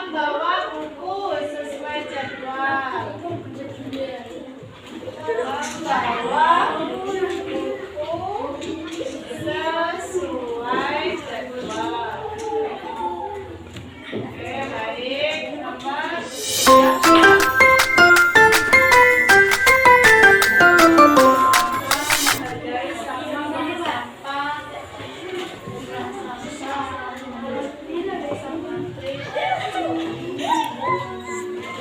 membawa buku sesuai jadwal. Membawa buku sesuai jadwal. Oke, baik.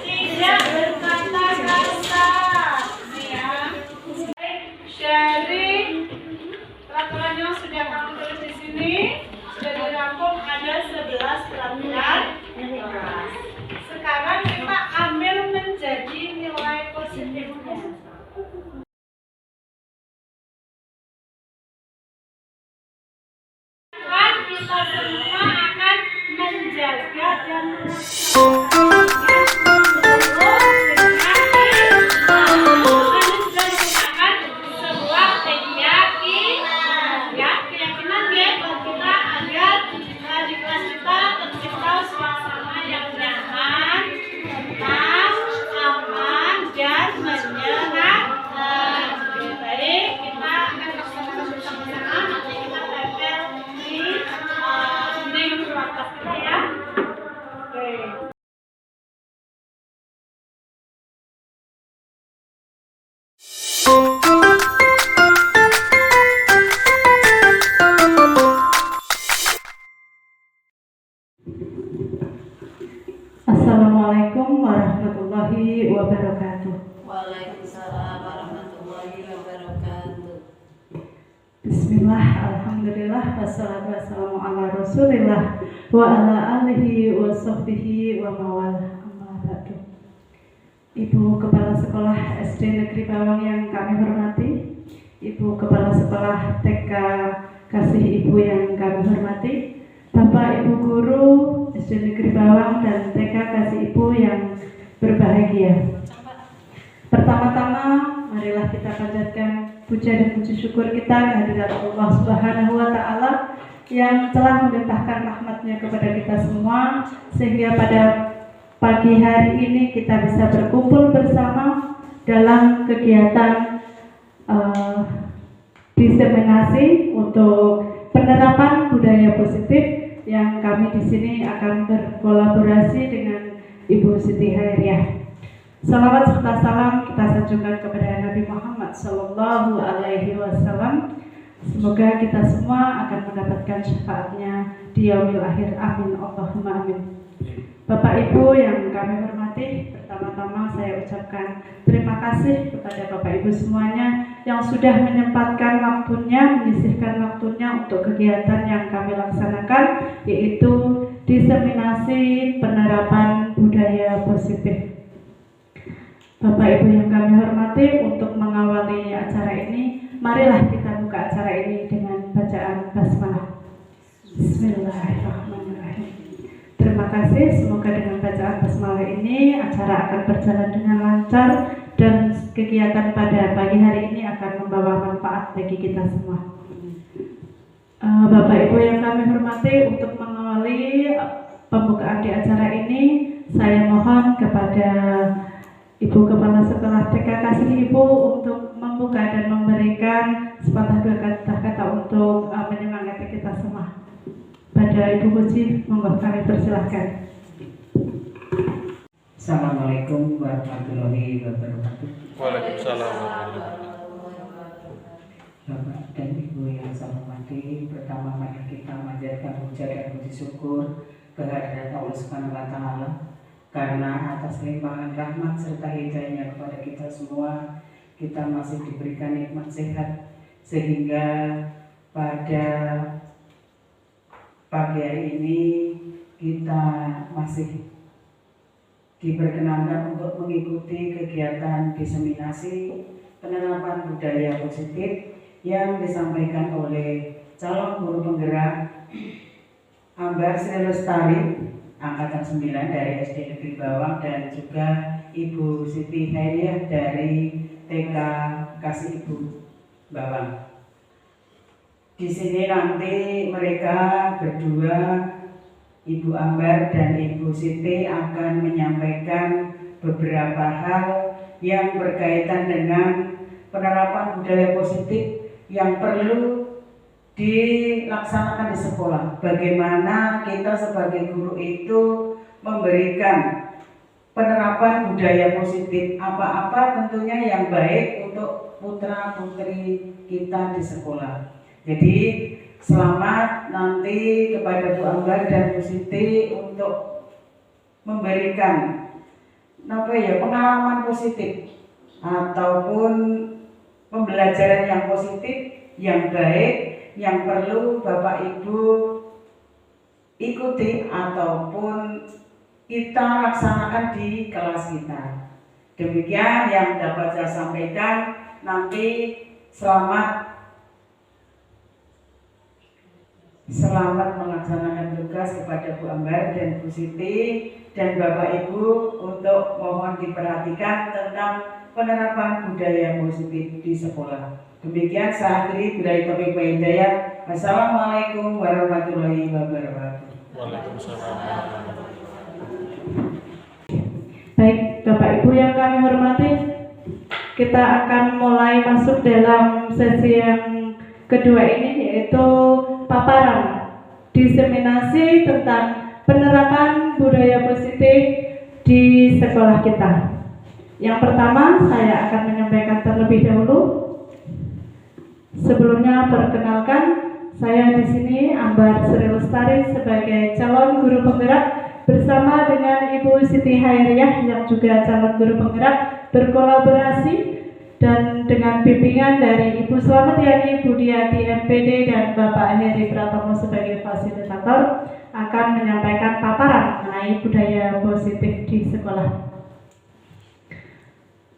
Tidak berkata-kata, ya. Dari peraturan yang sudah kamu tulis di sini sudah dirangkum ada 11 peraturan. Sekarang kita ambil menjadi nilai positifnya. Kita semua akan menjaga dan Assalamualaikum warahmatullahi wabarakatuh. Waalaikumsalam warahmatullahi wabarakatuh. Bismillah, alhamdulillah, wassalatu wassalamu ala rasulillah wa ala alihi wa sahbihi wa mawalah, amma ba'du. Ibu Kepala Sekolah SD Negeri Bawang yang kami hormati, Ibu Kepala Sekolah TK Kasih Ibu yang kami hormati, Bapak Ibu Guru SD Negeri Bawang dan TK Kasih Ibu yang berbahagia. Pertama-tama, marilah kita panjatkan puja dan puji syukur kita kehadirat Allah Subhanahu wa Ta'ala yang telah melimpahkan rahmat-Nya kepada kita semua, sehingga pada pagi hari ini kita bisa berkumpul bersama dalam kegiatan diseminasi untuk penerapan budaya positif yang kami di sini akan berkolaborasi dengan Ibu Siti Hairiah. Salawat serta salam kita sanjungkan kepada Nabi Muhammad Sallallahu Alaihi Wasallam. Semoga kita semua akan mendapatkan syafaatnya di yaumil akhir. Amin. Allahumma amin. Bapak Ibu yang kami hormati, pertama-tama saya ucapkan terima kasih kepada Bapak Ibu semuanya yang sudah menyempatkan waktunya, menyisihkan waktunya untuk kegiatan yang kami laksanakan, yaitu diseminasi penerapan budaya positif. Bapak Ibu yang kami hormati, untuk mengawali acara ini, marilah kita buka acara ini dengan bacaan basmalah. Bismillahirrahmanirrahim. Terima kasih, semoga dengan bacaan basmalah ini acara akan berjalan dengan lancar dan kegiatan pada pagi hari ini akan membawa manfaat bagi kita semua. Bapak Ibu yang kami hormati, untuk mengawali pembukaan di acara ini, saya mohon kepada Ibu Kepala Sekolah TK Kasih Ibu untuk membuka dan memberikan sepatah dua kata-kata untuk menyemangati kita semua. Pada Ibu Puji, monggo kami persilahkan. Assalamualaikum warahmatullahi wabarakatuh. Waalaikumsalam warahmatullahi wabarakatuh. Bapak dan Ibu yang saya hormati, pertama mari kita manjatkan puja dan puji syukur kehadirat Allah Subhanahu wa Ta'ala, karena atas limpahan rahmat serta hidayahnya kepada kita semua, kita masih diberikan nikmat sehat, sehingga pada pagi hari ini kita masih diperkenankan untuk mengikuti kegiatan diseminasi penerapan budaya positif yang disampaikan oleh calon guru penggerak Ambar Sri Lestari Angkatan 9 dari SD Negeri Bawang dan juga Ibu Siti Hairiah dari TK Kasih Ibu Bawang. Di sini nanti mereka berdua Ibu Ambar dan Ibu Siti akan menyampaikan beberapa hal yang berkaitan dengan penerapan budaya positif yang perlu dilaksanakan di sekolah. Bagaimana kita sebagai guru itu memberikan penerapan budaya positif apa-apa tentunya yang baik untuk putra-putri kita di sekolah. Jadi selamat nanti kepada Bu Ambar dan Bu Siti untuk memberikan pengalaman positif ataupun pembelajaran yang positif, yang baik, yang perlu Bapak Ibu ikuti ataupun kita laksanakan di kelas kita. Demikian yang dapat saya sampaikan. Nanti selamat melaksanakan tugas kepada Bu Ambar dan Bu Siti dan Bapak Ibu untuk mohon diperhatikan tentang penerapan budaya positif di sekolah. Demikian saya akhiri. Billahi taufiq wal hidayah. Wassalamualaikum warahmatullahi wabarakatuh. Waalaikumsalam. Baik, Bapak Ibu yang kami hormati, kita akan mulai masuk dalam sesi yang kedua ini, yaitu paparan diseminasi tentang penerapan budaya positif di sekolah kita. Yang pertama, saya akan menyampaikan terlebih dahulu. Sebelumnya perkenalkan, saya di sini Ambar Sri Lestari sebagai calon guru penggerak bersama dengan Ibu Siti Hairiyah yang juga calon guru penggerak berkolaborasi dan dengan bimbingan dari Ibu Slamet Yani Budiati MPD dan Bapak Heri Pratomo sebagai fasilitator akan menyampaikan paparan mengenai budaya positif di sekolah.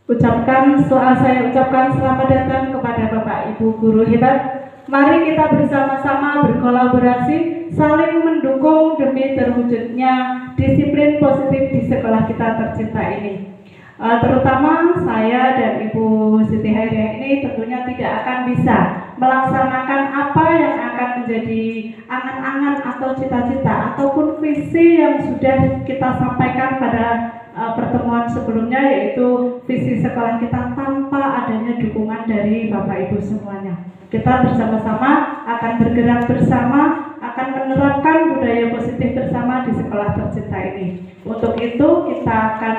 Saya ucapkan selamat datang kepada Bapak Ibu guru hebat. Mari kita bersama-sama berkolaborasi, saling mendukung demi terwujudnya disiplin positif di sekolah kita tercinta ini. Terutama saya dan Ibu Siti Hairiyah ini tentunya tidak akan bisa melaksanakan apa yang akan menjadi angan-angan atau cita-cita ataupun visi yang sudah kita sampaikan pada pertemuan sebelumnya, yaitu visi sekolah kita tanpa adanya dukungan dari Bapak Ibu semuanya. Kita bersama-sama akan bergerak bersama, akan menerapkan budaya positif bersama di sekolah tercinta ini. Untuk itu kita akan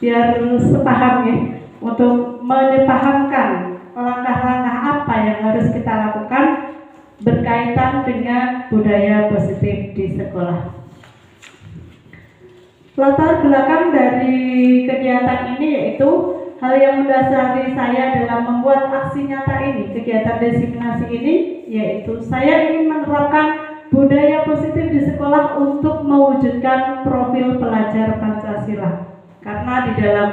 biar sepaham ya, untuk menyepahamkan langkah-langkah apa yang harus kita lakukan berkaitan dengan budaya positif di sekolah. Latar belakang dari kegiatan ini yaitu hal yang mendasari saya dalam membuat aksi nyata ini, kegiatan diseminasi ini, yaitu saya ingin menerapkan budaya positif di sekolah untuk mewujudkan profil pelajar Pancasila. Karena di dalam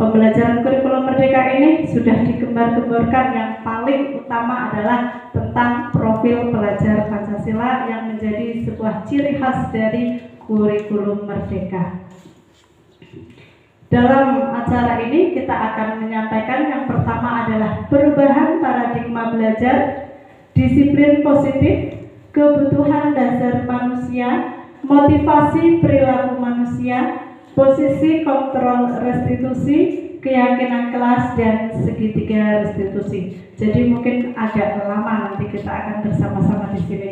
pembelajaran kurikulum Merdeka ini sudah digembar-gemborkan yang paling utama adalah tentang profil pelajar Pancasila yang menjadi sebuah ciri khas dari kurikulum Merdeka. Dalam acara ini kita akan menyampaikan yang pertama adalah perubahan paradigma belajar, disiplin positif, kebutuhan dasar manusia, motivasi perilaku manusia, posisi kontrol restitusi, keyakinan kelas, dan segitiga restitusi. Jadi mungkin agak lama nanti kita akan bersama-sama di sini.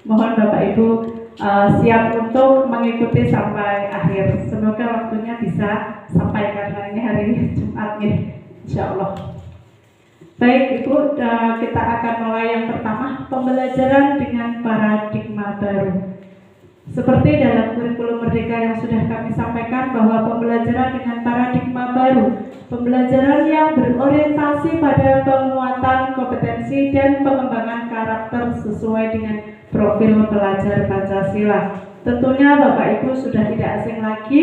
Mohon Bapak Ibu siap untuk mengikuti sampai akhir. Semoga waktunya bisa sampai karena ini hari Jumat ya, insya Allah. Baik Ibu, kita akan mulai yang pertama, pembelajaran dengan paradigma baru. Seperti dalam kurikulum Merdeka yang sudah kami sampaikan bahwa pembelajaran dengan paradigma baru, pembelajaran yang berorientasi pada penguatan kompetensi dan pengembangan karakter sesuai dengan profil pelajar Pancasila. Tentunya Bapak Ibu sudah tidak asing lagi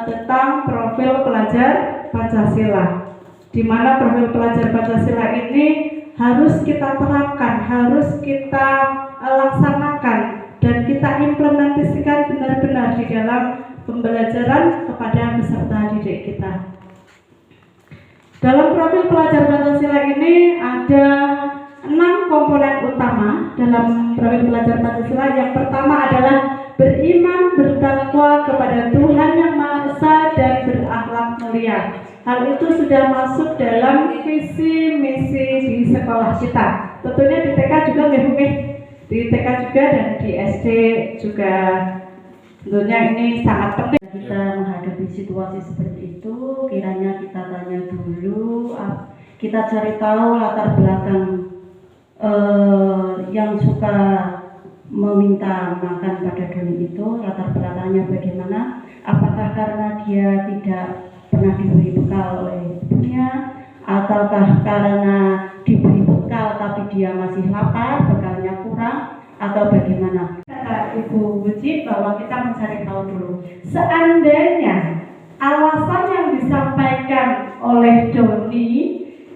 tentang profil pelajar Pancasila, di mana profil pelajar Pancasila ini harus kita terapkan, harus kita laksanakan, dan kita implementasikan benar-benar di dalam pembelajaran kepada peserta didik kita. Dalam profil pelajar Pancasila ini ada 6 komponen utama dalam dalam profil pelajar Pancasila. Yang pertama adalah beriman, bertakwa kepada Tuhan Yang Maha Esa dan berakhlak mulia. Hal itu sudah masuk dalam visi misi di sekolah kita. Tentunya di TK juga di TK juga dan di SD juga. Tentunya ini sangat penting. Kita menghadapi situasi seperti itu, kiranya kita tanya dulu, kita cari tahu latar belakang yang suka meminta makan pada doni itu, latar belakangnya bagaimana, apakah karena dia tidak pernah diberi bekal oleh ibunya, ataukah karena diberi bekal tapi dia masih lapar, bekalnya kurang, atau bagaimana. Kata Ibu Wuci bahwa kita mencari tahu dulu. Seandainya alasan yang disampaikan oleh Doni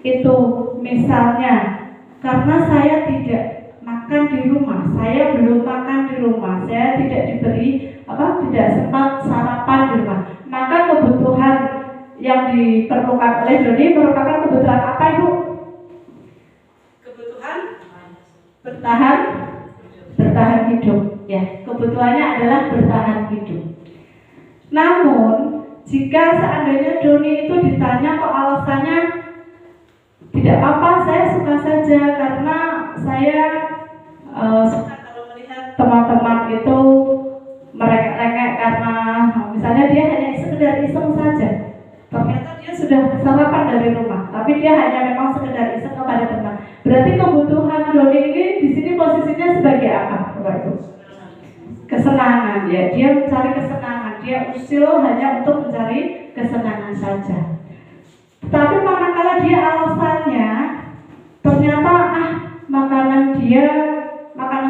itu misalnya karena saya tidak makan di rumah, saya belum makan di rumah, saya tidak diberi tidak sempat sarapan di rumah, maka kebutuhan yang diperlukan oleh Doni merupakan kebutuhan apa, Ibu? Kebutuhan bertahan hidup, ya. Kebutuhannya adalah bertahan hidup. Namun jika seandainya Doni itu ditanya kok alasannya tidak apa-apa, saya suka saja karena saya suka kalau melihat teman-teman itu merengek karena misalnya dia hanya sekedar iseng saja. Ternyata dia sudah sarapan dari rumah, tapi dia hanya memang sekedar iseng kepada teman. Berarti kebutuhan Doni ini di sini posisinya sebagai apa, Bapak Ibu? Kesenangan, ya. Dia mencari kesenangan. Dia usil hanya untuk mencari kesenangan saja. Tapi manakala dia alasannya ternyata makanan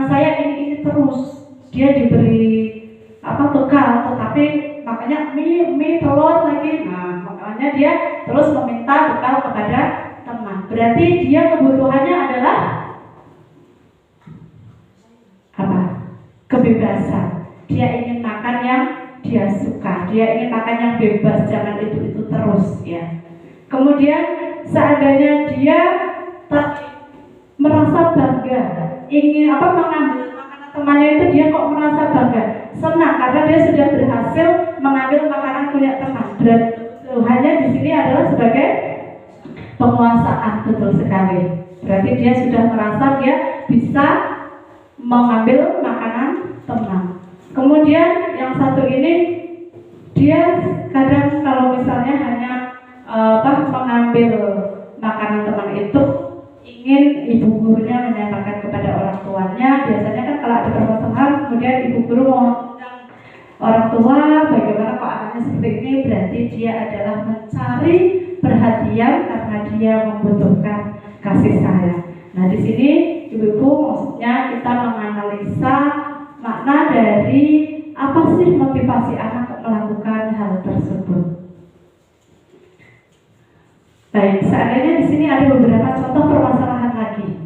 saya ini terus, dia diberi bekal, tetapi makanya mie telur lagi. Nah, makanya dia terus meminta bekal kepada teman. Berarti dia kebutuhannya adalah apa? Kebebasan. Dia ingin makan yang dia suka. Dia ingin makan yang bebas, jangan itu terus, ya. Kemudian seandainya dia merasa bangga, ingin mengambil makanan temannya itu, dia kok merasa bangga, senang karena dia sudah berhasil mengambil makanan punya teman. Berarti hanya di sini adalah sebagai penguasaan, betul sekali. Berarti dia sudah merasa dia bisa mengambil makanan teman. Kemudian yang satu ini dia kadang kalau misalnya hanya mengambil makanan teman itu, ingin ibu gurunya menyampaikan kepada orang tuanya. Biasanya kan kalau ada permasalahan, kemudian ibu guru mau mengundang orang tua, bagaimana kok anaknya seperti ini, berarti dia adalah mencari perhatian karena dia membutuhkan kasih sayang. Nah, di sini ibu-ibu maksudnya kita menganalisa makna dari apa sih motivasi anak melakukan hal tersebut. Baik, seandainya di sini ada beberapa contoh permasalahan lagi.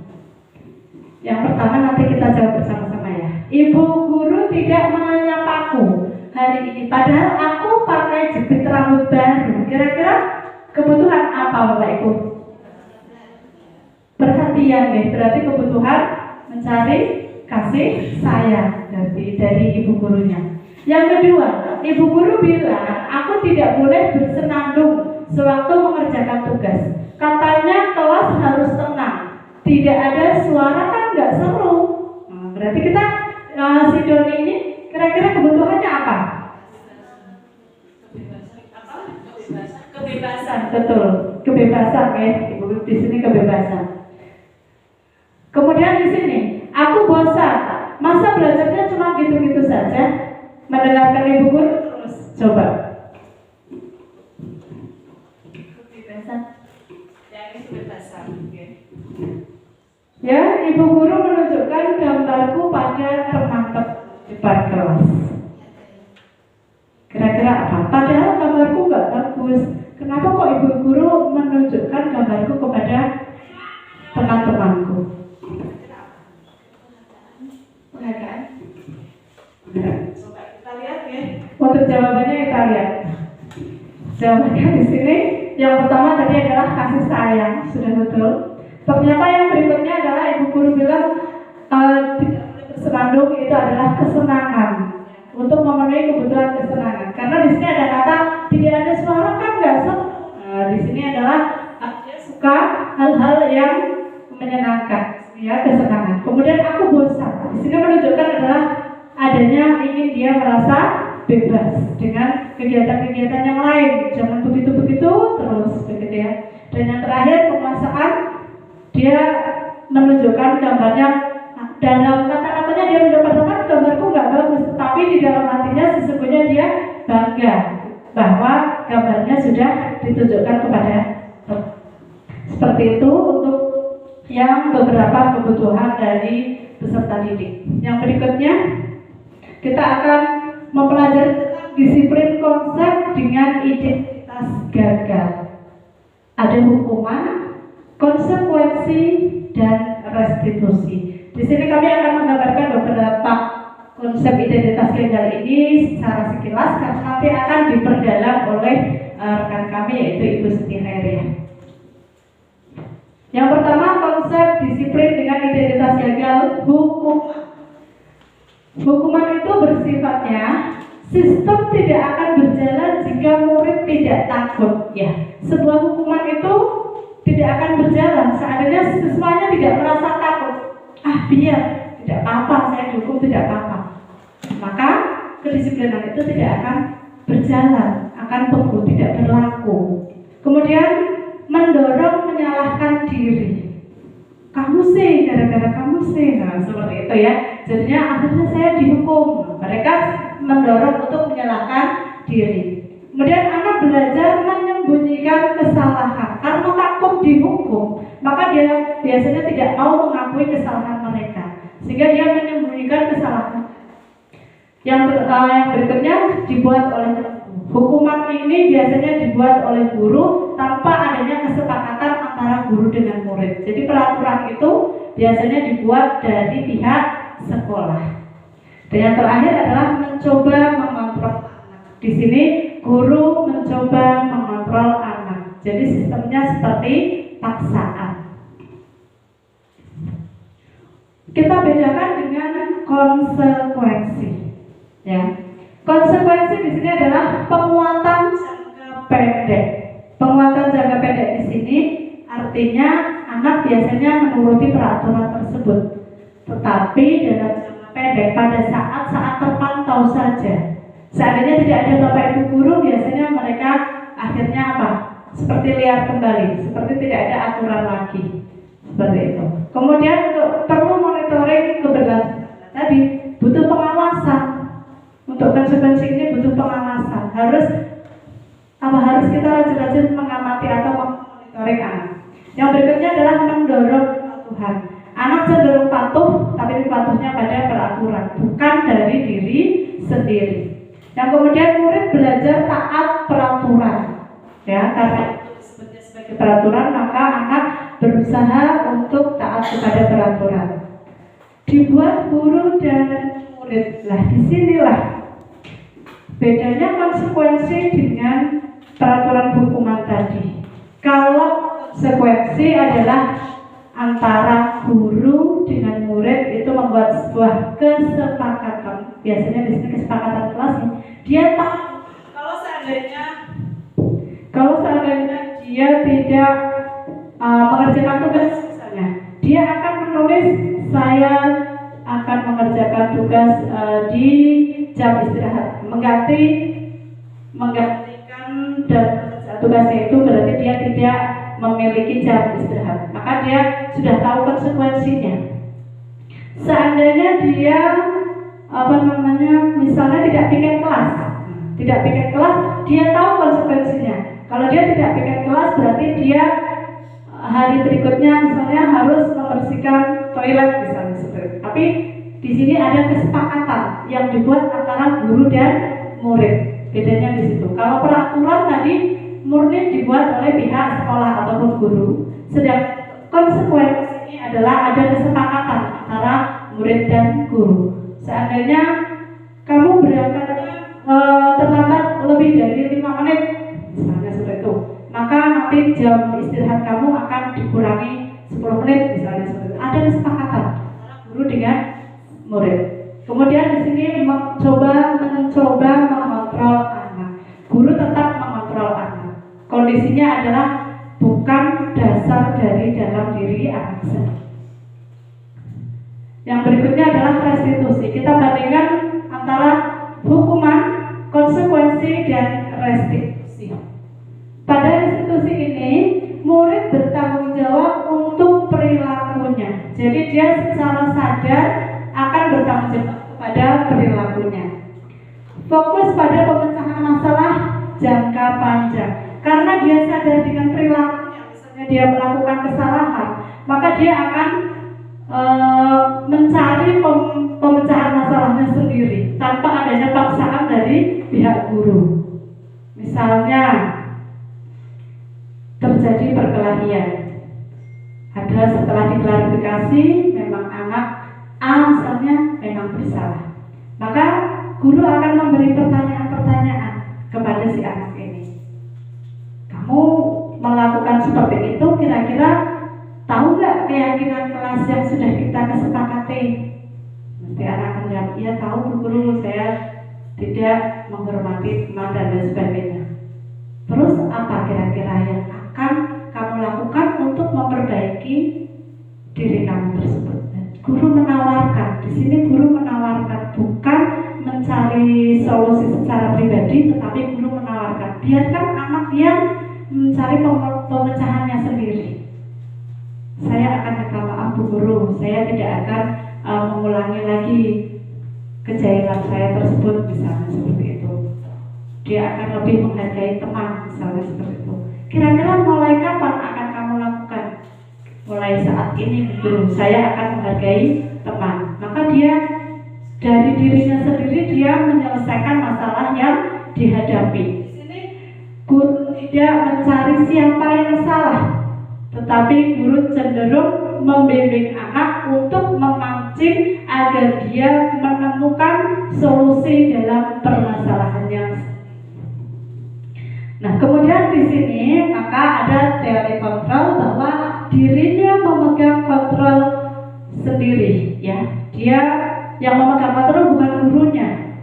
Yang pertama nanti kita jawab bersama-sama, ya. Ibu guru tidak menyapaku hari ini, padahal aku pakai jepit rambut baru. Kira-kira kebutuhan apa, Bapak Ibu? Perhatian, ya. Berarti kebutuhan mencari kasih sayang dari ibu gurunya. Yang kedua, ibu guru bilang aku tidak boleh bersenandung sewaktu mengerjakan tugas. Katanya kelas harus tenang, tidak ada suara, kan nggak seru. Berarti kita si Doni ini kira-kira kebutuhannya apa? Kebebasan, betul. Kebebasan, ya. Ibu di sini kebebasan. Kemudian di sini, aku bosan. Masa belajarnya cuma gitu-gitu saja? Mendengarkan ibu guru terus. Coba. Ya, ibu guru menunjukkan gambarku pada teman-teman di depan kelas. Kira-kira apa? Padahal gambarku nggak bagus. Kenapa kok ibu guru menunjukkan gambarku kepada teman-temanku? Penghargaan? Coba kita lihat, ya. Untuk jawabannya kita lihat. Jawabannya di sini. Yang pertama tadi adalah kasih sayang, sudah betul. Ternyata yang berikutnya adalah ibu guru bilang tidak boleh bersenandung itu adalah kesenangan, untuk memenuhi kebutuhan kesenangan. Karena di sini ada kata tidak ada suara kan nggak senang. Di sini adalah dia suka hal-hal yang menyenangkan, ya, kesenangan. Kemudian aku bosan. Di sini menunjukkan adalah adanya ingin dia merasa bebas dengan kegiatan-kegiatan yang lain. Jangan begitu-begitu terus, begitu ya. Dan yang terakhir pemasaan, dia menunjukkan gambarnya. Dalam kata-katanya dia mendapatkan gambarku nggak bagus, tapi di dalam hatinya sesungguhnya dia bangga bahwa gambarnya sudah ditunjukkan kepada Tuhan. Seperti itu untuk yang beberapa kebutuhan dari peserta didik. Yang berikutnya kita akan mempelajari tentang disiplin konsep dengan identitas gagal. Ada hukuman, konsekuensi, dan restitusi. Di sini kami akan menggambarkan beberapa konsep identitas gagal ini secara sekilas karena nanti akan diperdalam oleh rekan kami yaitu Ibu Siti Hairiah. Yang pertama, konsep disiplin dengan identitas gagal, hukuman. Hukuman itu bersifatnya sistem tidak akan berjalan jika murid tidak takut. Ya, sebuah hukuman itu tidak akan berjalan seandainya siswanya tidak merasa takut. Biar tidak apa-apa, saya dukung, tidak apa-apa. Maka kedisiplinan itu tidak akan berjalan, akan beku, tidak berlaku. Kemudian mendorong menyalahkan diri. Kamu sih, gara-gara kamu sih, nah seperti itu ya. Jadinya akhirnya saya dihukum. Mereka mendorong untuk menyalahkan diri. Kemudian anak belajar menyembunyikan kesalahan karena takut dihukum, maka dia biasanya tidak mau mengakui kesalahan mereka, sehingga dia menyembunyikan kesalahan. Yang berikutnya dibuat oleh hukuman ini biasanya dibuat oleh guru tanpa adanya kesepakatan antara guru dengan murid. Jadi peraturan itu biasanya dibuat dari pihak sekolah. Dan yang terakhir adalah mencoba mengontrol anak. Di sini guru mencoba mengontrol anak. Jadi sistemnya seperti paksaan. Kita bedakan dengan konsekuensi. Ya, konsekuensi di sini adalah penguatan jangka pendek. Penguatan jangka pendek di sini artinya anak biasanya menuruti peraturan tersebut, tetapi dalam jangka pendek pada saat-saat terpantau saja. Seandainya tidak ada bapak ibu guru, biasanya mereka akhirnya apa? Seperti liar kembali, seperti tidak ada aturan lagi, seperti itu. Kemudian untuk perlu monitoring keberlanjutan tadi butuh pengawasan. Untuk konsekuensi ini butuh pengawasan. Harus kita rajin-rajin mengamati atau memonitoring anak. Yang berikutnya adalah mendorong kepatuhan. Anak cenderung patuh, tapi patuhnya pada peraturan, bukan dari diri sendiri. Yang kemudian murid belajar taat peraturan, ya, karena itu disebutnya sebagai peraturan, maka anak berusaha untuk taat kepada peraturan. Dibuat guru dan murid. Lah, disinilah bedanya konsekuensi dengan peraturan hukuman tadi. Kalau konsekuensi adalah antara guru dengan murid itu membuat sebuah kesepakatan. Biasanya di sini kesepakatan kelas. Dia tahu kalau seandainya dia tidak mengerjakan tugas misalnya, dia akan menulis saya akan mengerjakan tugas di jam istirahat, menggantikan dan tugasnya itu berarti dia tidak memiliki jam istirahat, maka dia sudah tahu konsekuensinya. Seandainya dia misalnya tidak piket kelas, dia tahu konsekuensinya. Kalau dia tidak piket kelas berarti dia hari berikutnya misalnya harus membersihkan toilet misalnya seperti. Tapi di sini ada kesepakatan yang dibuat antara guru dan murid. Bedanya di situ. Kalau peraturan tadi murni dibuat oleh pihak sekolah ataupun guru, sedang konsekuensi ini adalah ada kesepakatan antara murid dan guru. Seandainya kamu berangkatnya terlambat lebih dari 5 menit, misalnya seperti itu, maka nanti jam istirahat kamu akan dikurangi 10 menit, misalnya seperti itu. Ada kesepakatan antara guru dengan murid. Kemudian di sini mencoba mengontrol anak. Guru tetap mengontrol anak. Kondisinya adalah bukan dasar dari dalam diri anak sendiri. Yang berikutnya adalah restitusi. Kita bandingkan antara hukuman, konsekuensi, dan restitusi. Pada restitusi ini, murid bertanggung jawab untuk perilakunya. Jadi dia secara sadar akan bertanggung jawab kepada perilakunya. Fokus pada pemecahan masalah jangka panjang. Karena dia sadar dengan perilakunya, misalnya dia melakukan kesalahan, maka dia akan mencari pemecahan masalahnya sendiri tanpa adanya paksaan dari pihak guru. Misalnya terjadi perkelahian, ada setelah diklarifikasi memang anak A misalnya memang bersalah, maka guru akan memberi pertanyaan-pertanyaan kepada si anak ini. Kamu melakukan seperti itu, kira-kira tahu nggak keyakinan kelas yang sudah kita kesepakati? Nanti anak akan jawab, iya tahu Bu Guru, saya tidak menghormati teman dan lain sebagainya. Terus apa kira-kira yang akan kamu lakukan untuk memperbaiki diri kamu tersebut? Guru menawarkan, di sini guru menawarkan, bukan mencari solusi secara pribadi, tetapi guru menawarkan. Biarkan anak yang mencari pemecahannya sendiri. Saya akan minta maaf Bu Guru, saya tidak akan mengulangi lagi kejahatan saya tersebut, misalnya seperti itu. Dia akan lebih menghargai teman, misalnya seperti itu. Kira-kira mulai kapan akan kamu lakukan? Mulai saat ini Bu Guru, saya akan menghargai teman. Maka dia dari dirinya sendiri dia menyelesaikan masalah yang dihadapi. Di sini guru tidak mencari siapa yang salah, tetapi guru cenderung membimbing anak untuk memancing agar dia menemukan solusi dalam permasalahannya. Nah, kemudian di sini maka ada teori kontrol bahwa dirinya memegang kontrol sendiri, ya. Dia yang memegang kontrol bukan gurunya,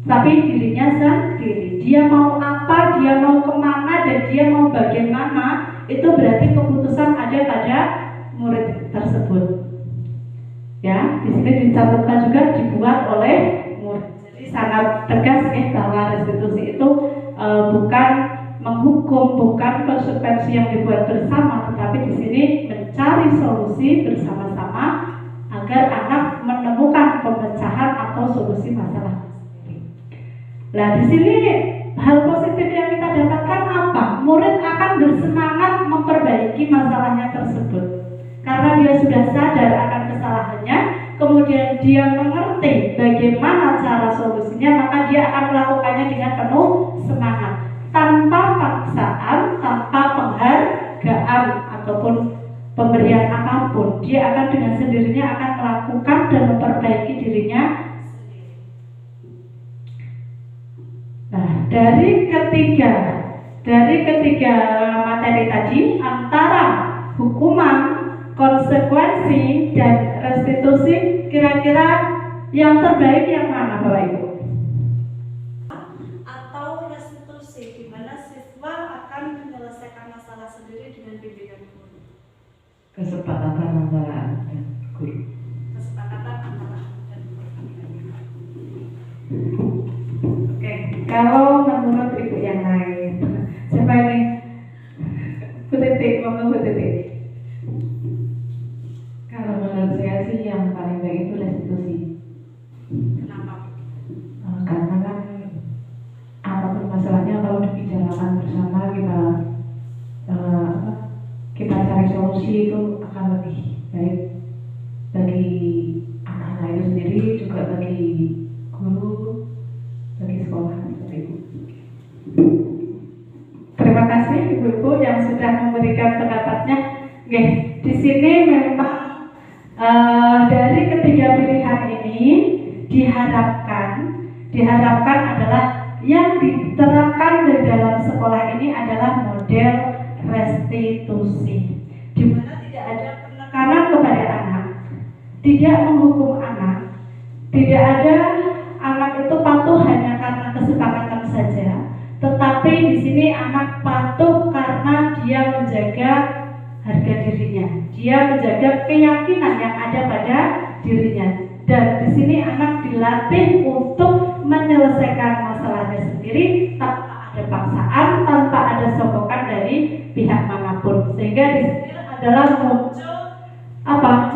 tapi dirinya sendiri. Dia mau apa, dia mau kemana, dan dia mau bagaimana, itu berarti keputusan ada pada murid tersebut. Ya, di sini dicatatkan juga dibuat oleh murid. Jadi sangat tegas ya bahwa restitusi itu bukan menghukum, bukan konsekuensi yang dibuat bersama, tetapi di sini mencari solusi bersama-sama agar anak menemukan pemecahan atau solusi masalah. Nah, di sini hal positif yang kita dapatkan apa? Murid akan bersemangat memperbaiki masalahnya tersebut. Karena dia sudah sadar akan kesalahannya, kemudian dia mengerti bagaimana cara solusinya, maka dia akan melakukannya dengan penuh semangat, tanpa paksaan, tanpa penghargaan ataupun pemberian apapun. Dia akan dengan sendirinya akan melakukan dan memperbaiki dirinya. Nah, dari ketiga materi tadi, antara hukuman, konsekuensi, dan restitusi, kira-kira yang terbaik yang mana Bapak Ibu? Atau restitusi, di mana siswa akan menyelesaikan masalah sendiri dengan bimbingan guru. Kesepakatan antara anak dan guru. Kesepakatan antara dan guru. Oke, kalau menurut Ibu yang lain, siapa ini? Bu Titik, ngomong Bu Titik. Kalau menurut saya sih yang paling baik itu restitusi. Kenapa? Karena kan apapun masalahnya kalau dibicarakan bersama kita cari solusi itu akan lebih baik bagi anak-anak itu sendiri, juga bagi guru, bagi sekolah seperti itu. Terima kasih Ibu-ibu yang sudah memberikan pendapatnya. Oke, di sini memang dari ketiga pilihan ini diharapkan adalah yang diterapkan di dalam sekolah ini adalah model restitusi, di mana tidak ada penekanan kepada anak, tidak menghukum anak, Tidak ada anak itu patuh hanya karena kesepakatan saja, tetapi di sini anak patuh karena dia menjaga harga dirinya, dia menjaga keyakinan yang ada pada dirinya. Dan di sini anak dilatih untuk menyelesaikan masalahnya sendiri tanpa ada paksaan, tanpa ada sokongan dari pihak manapun. Sehingga di sini adalah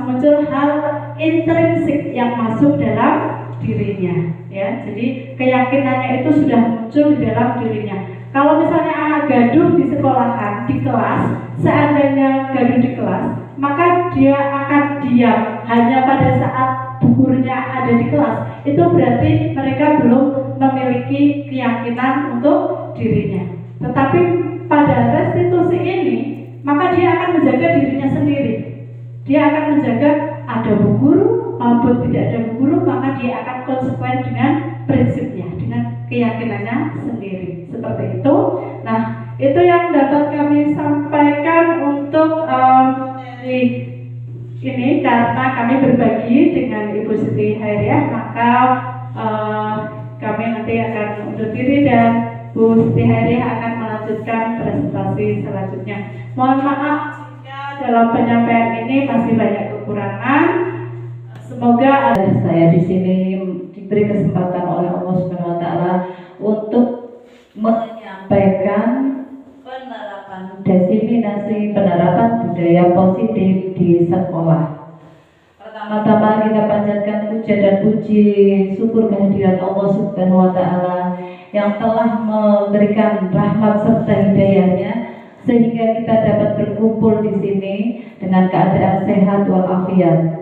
muncul hal intrinsik yang masuk dalam dirinya, ya. Jadi keyakinannya itu sudah muncul di dalam dirinya. Kalau misalnya anak gaduh di sekolahan, di kelas, seandainya gaduh di kelas, maka dia akan diam hanya pada saat bu gurunya ada di kelas. Itu berarti mereka belum memiliki keyakinan untuk dirinya. Tetapi pada restitusi ini, maka dia akan menjaga dirinya sendiri. Dia akan menjaga ada bu guru maupun tidak ada bu guru, maka dia akan konsekuen dengan prinsipnya, dengan keyakinannya sendiri. Seperti itu. Nah, itu yang dapat kami sampaikan untuk ini, karena kami berbagi dengan Ibu Siti Hairiah, maka kami nanti akan undur diri dan Bu Siti Hairiah akan melanjutkan presentasi selanjutnya. Mohon maaf jika dalam penyampaian ini masih banyak kekurangan. Semoga saya di sini diberi kesempatan oleh Allah Subhanahu wa taala untuk menyampaikan penerapan diseminasi penerapan budaya positif di sekolah. Pertama-tama kita panjatkan puja dan puji syukur kehadirat Allah Subhanahu wa taala yang telah memberikan rahmat serta hidayahnya sehingga kita dapat berkumpul di sini dengan keadaan sehat walafiat.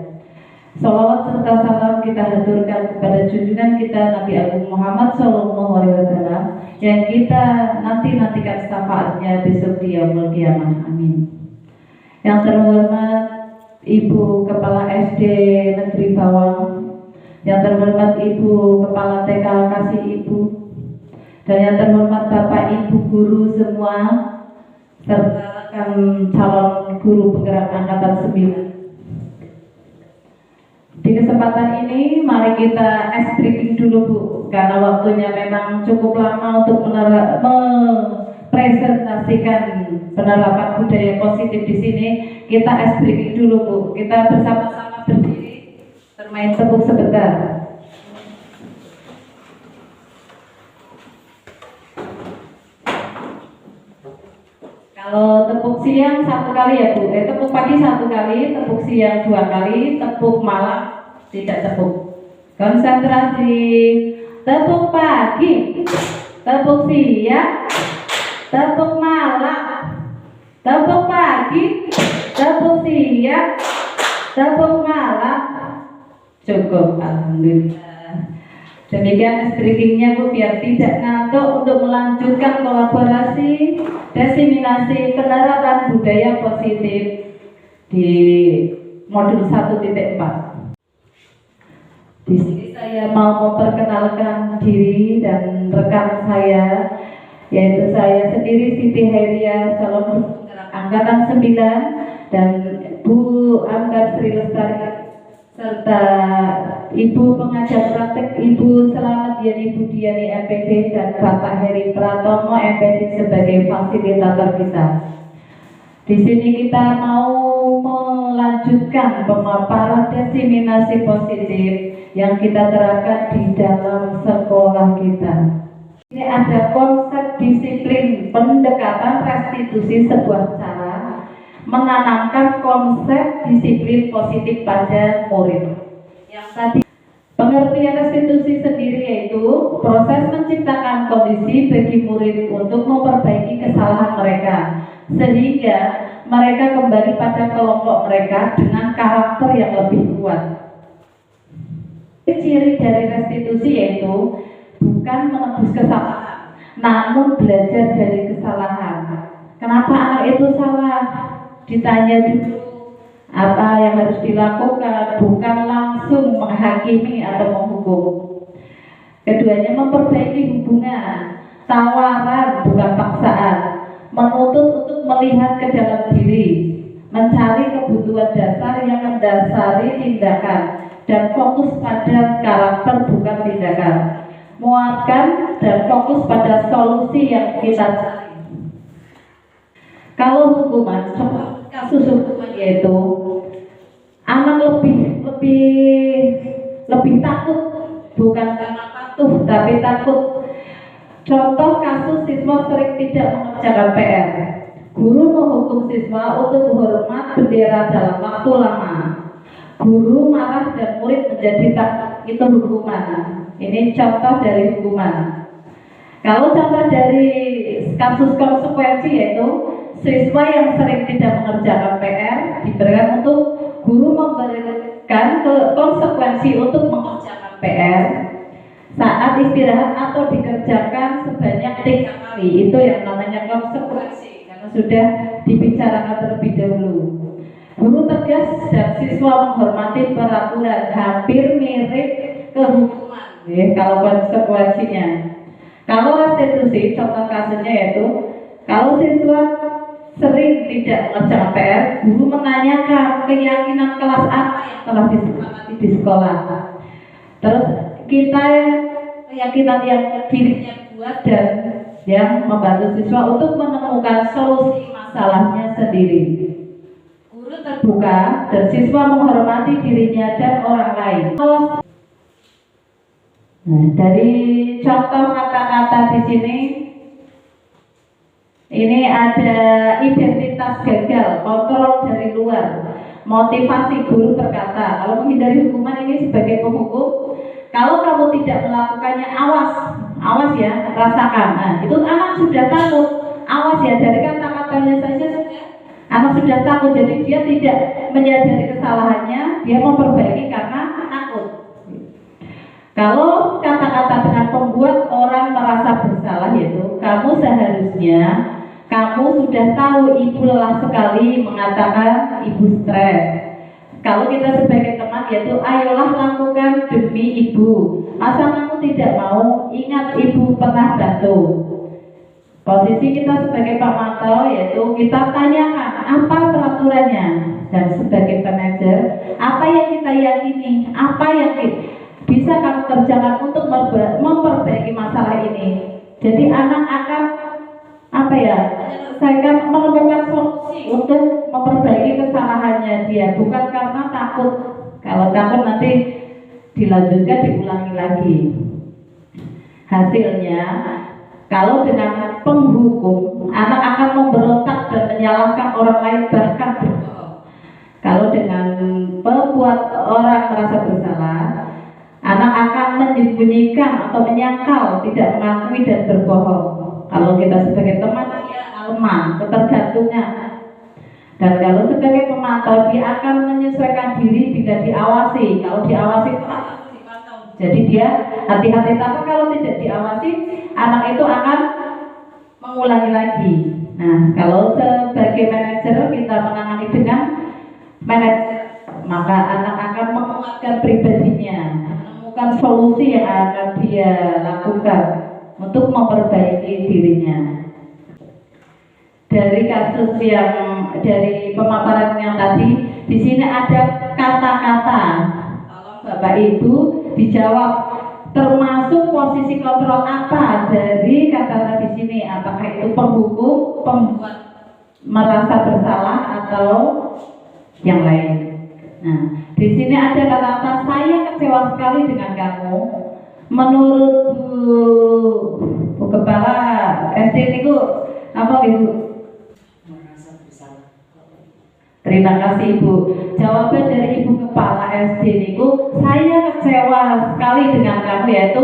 Salawat serta salam kita haturkan kepada junjungan kita Nabi Agung Muhammad SAW yang kita nantikan syafaatnya besok di yaumul qiyamah. Amin. Yang terhormat Ibu Kepala SD Negeri Bawang, yang terhormat Ibu Kepala TK Kasih Ibu, dan yang terhormat Bapak Ibu guru semua serta calon guru penggerak angkatan 9. Di kesempatan ini mari kita briefing dulu Bu, karena waktunya memang cukup lama untuk mempresentasikan penerapan budaya positif di sini. Kita briefing dulu Bu, kita bersama-sama berdiri bermain tepuk sebentar. Kalau tepuk siang 1 kali ya Bu, tepuk pagi 1 kali, tepuk siang 2 kali, tepuk malam tidak tepuk. Konsentrasi. Tepuk pagi, tepuk siang, tepuk malam, tepuk pagi, tepuk siang, tepuk malam. Cukup, alhamdulillah. Demikian briefingnya Bu, biar tidak ngantuk untuk melanjutkan kolaborasi diseminasi penerapan budaya positif di modul 1.4. Di sini saya mau memperkenalkan diri dan rekan saya, yaitu saya sendiri Siti Hairiah, calon angkatan 9, dan Bu Ambar Sri Lestari serta Ibu pengajar praktek Ibu Selamat Yani Budiani MPD dan Bapak Heri Pratomo MPD sebagai fasilitator kita. Di sini kita mau melanjutkan pemaparan diseminasi positif yang kita terapkan di dalam sekolah kita. Ini ada konsep disiplin pendekatan restitusi, sebuah cara menanamkan konsep disiplin positif pada murid. Yang tadi pengertian restitusi sendiri yaitu proses menciptakan kondisi bagi murid untuk memperbaiki kesalahan mereka sehingga mereka kembali pada kelompok mereka dengan karakter yang lebih kuat. Ciri dari restitusi yaitu bukan menebus kesalahan, namun belajar dari kesalahan. Kenapa anak itu salah? Ditanya dulu apa yang harus dilakukan, bukan langsung menghakimi atau menghukum. Keduanya memperbaiki hubungan, tawaran bukan paksaan, menuntut untuk melihat ke dalam diri, mencari kebutuhan dasar yang mendasari tindakan, dan fokus pada karakter bukan tindakan. Muatkan dan fokus pada solusi yang kita cari. Kalau hukuman, kasus hukuman yaitu anak lebih takut, bukan karena patuh tapi takut. Contoh kasus siswa sering tidak mengerjakan PR. Guru menghukum siswa untuk menghormat bendera dalam waktu lama. Guru marah dan murid menjadi takut, itu hukuman. Ini contoh dari hukuman. Kalau contoh dari kasus konsekuensi yaitu siswa yang sering tidak mengerjakan PR diberikan untuk guru memberikan konsekuensi untuk mengerjakan PR saat istirahat atau dikerjakan sebanyak 3 kali. Itu yang namanya konsekuensi karena sudah dibicarakan terlebih dahulu. Guru tegas dan siswa menghormati peraturan, hampir mirip ke hukuman kalau konsekuensinya. Kalau restitusi, contoh kasusnya yaitu kalau siswa sering tidak mengerjakan PR, guru menanyakan keyakinan kelas apa yang telah disepakati di sekolah. Terus kita keyakinan yang dirinya buat dan yang membantu siswa untuk menemukan solusi masalahnya sendiri. Guru terbuka dan siswa menghormati dirinya dan orang lain. Nah, dari contoh kata-kata di sini, ini ada identitas gagal, kontrol dari luar, motivasi. Guru berkata, kalau menghindari hukuman ini sebagai penghukum, kalau kamu tidak melakukannya, awas ya, rasakan. Nah, itu anak sudah takut, awas ya, dari kata-katanya saja anak sudah takut, jadi dia tidak menyadari kesalahannya, dia memperbaiki karena takut. Kalau kata-kata dengan membuat orang merasa bersalah, yaitu kamu seharusnya, kamu sudah tahu ibu lelah sekali, mengatakan ibu stres. Kalau kita sebagai teman, yaitu ayolah lakukan demi ibu. Masa kamu tidak mau, ingat ibu pernah bantu. Posisi kita sebagai pemantau, yaitu kita tanyakan apa peraturannya. Dan sebagai manajer, apa yang kita yakini, apa yang bisa kamu kerjakan untuk memperbaiki masalah ini. Jadi anak akan menyelesaikan, menemukan solusi untuk memperbaiki kesalahannya dia, bukan karena takut. Kalau takut nanti dilanjutkan, diulangi lagi. Hasilnya, kalau dengan penghukum, anak akan memberontak dan menyalahkan orang lain, bahkan berbohong. Kalau dengan membuat orang merasa bersalah, anak akan menyembunyikan atau menyangkal, tidak mengakui dan berbohong. Kalau kita sebagai teman, dia lemah, ketergantungan. Dan kalau sebagai pemantau, dia akan menyesuaikan diri bila diawasi. Kalau diawasi itu akan dipantau. Jadi dia hati-hati, tapi kalau tidak diawasi, anak itu akan mengulangi lagi. Nah, kalau sebagai manajer kita menangani dengan manajer, maka anak akan menguatkan pribadinya, menemukan solusi yang akan dia lakukan untuk memperbaiki dirinya. Dari kasus yang dari pemaparan yang tadi, di sini ada kata-kata. Tolong Bapak Ibu dijawab, termasuk posisi kontrol apa dari kata-kata di sini? Apakah itu penghukum, pembuat merasa bersalah, atau yang lain? Nah, di sini ada kata-kata, saya kecewa sekali dengan kamu. Menurut Bu Kepala SD itu apa Ibu? Merasa bersalah. Terima kasih Ibu. Jawaban dari Ibu Kepala SD itu, saya kecewa sekali dengan kamu, yaitu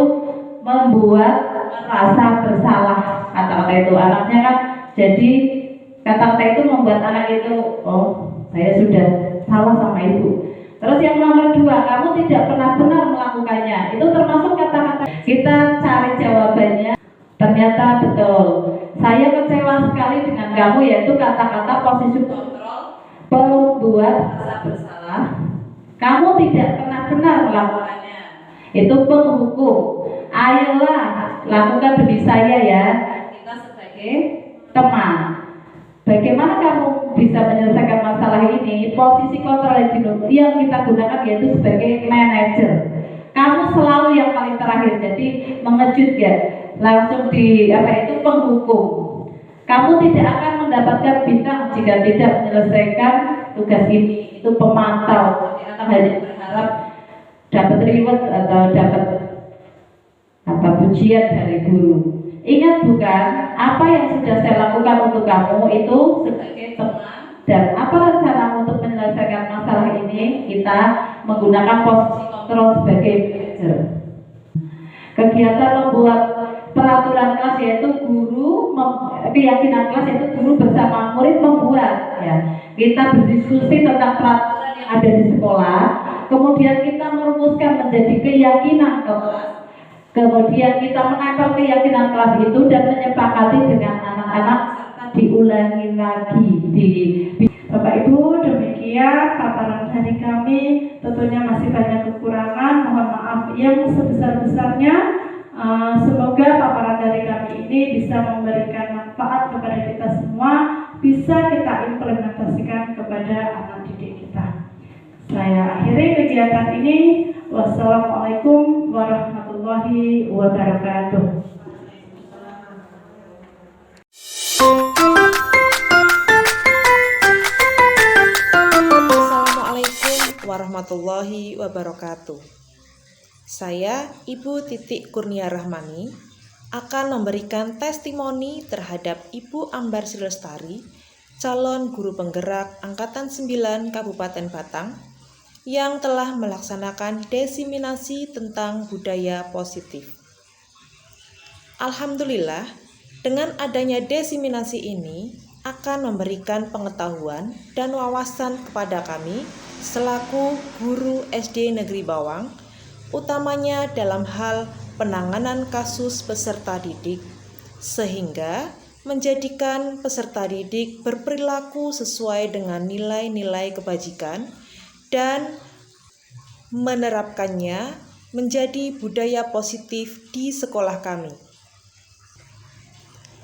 membuat merasa bersalah. Kata-kata itu anaknya kan, jadi kata-kata itu membuat anak itu, oh saya sudah salah sama ibu. Terus yang nomor 2, kamu tidak pernah benar melakukannya. Itu termasuk kata-kata. Kita cari jawabannya. Ternyata betul. Saya kecewa sekali dengan kamu, yaitu kata-kata posisi kontrol, membuat rasa bersalah. Kamu tidak pernah benar melakukannya. Itu penghukum. Ayolah lakukan demi saya ya. Kita sebagai teman. Bagaimana kamu bisa menyelesaikan masalah ini, posisi kontrol yang kita gunakan yaitu sebagai manajer. Kamu selalu yang paling terakhir, jadi mengejut ya, langsung di penghukum. Kamu tidak akan mendapatkan bintang jika tidak menyelesaikan tugas ini. Itu pemantau, hanya berharap dapat reward atau dapat pujian dari guru. Ingat bukan, apa yang sudah saya lakukan untuk kamu itu sebagai teman, dan apa rencana untuk menyelesaikan masalah ini, kita menggunakan posisi kontrol sebagai manajer. Kegiatan membuat peraturan kelas yaitu keyakinan kelas yaitu guru bersama murid membuat ya. Kita berdiskusi tentang peraturan yang ada di sekolah, kemudian kita merumuskan menjadi keyakinan kelas. Kemudian kita menangkap keyakinan kelas itu dan menyepakati dengan anak-anak serta diulangi lagi di Bapak Ibu, demikian paparan dari kami. Tentunya masih banyak kekurangan, mohon maaf yang sebesar-besarnya. Semoga paparan dari kami ini bisa memberikan manfaat kepada kita semua, bisa kita implementasikan kepada anak didik kita. Saya akhiri kegiatan ini. Wassalamualaikum warahmatullahi wabarakatuh. Assalamualaikum warahmatullahi wabarakatuh. Saya Ibu Titik Kurnia Rahmani akan memberikan testimoni terhadap Ibu Ambar Silestari, calon guru penggerak Angkatan 9 Kabupaten Batang, yang telah melaksanakan desiminasi tentang budaya positif. Alhamdulillah, dengan adanya desiminasi ini akan memberikan pengetahuan dan wawasan kepada kami selaku guru SD Negeri Bawang, utamanya dalam hal penanganan kasus peserta didik, sehingga menjadikan peserta didik berperilaku sesuai dengan nilai-nilai kebajikan dan menerapkannya menjadi budaya positif di sekolah kami.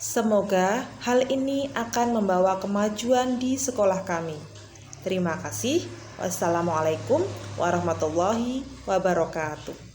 Semoga hal ini akan membawa kemajuan di sekolah kami. Terima kasih. Wassalamualaikum warahmatullahi wabarakatuh.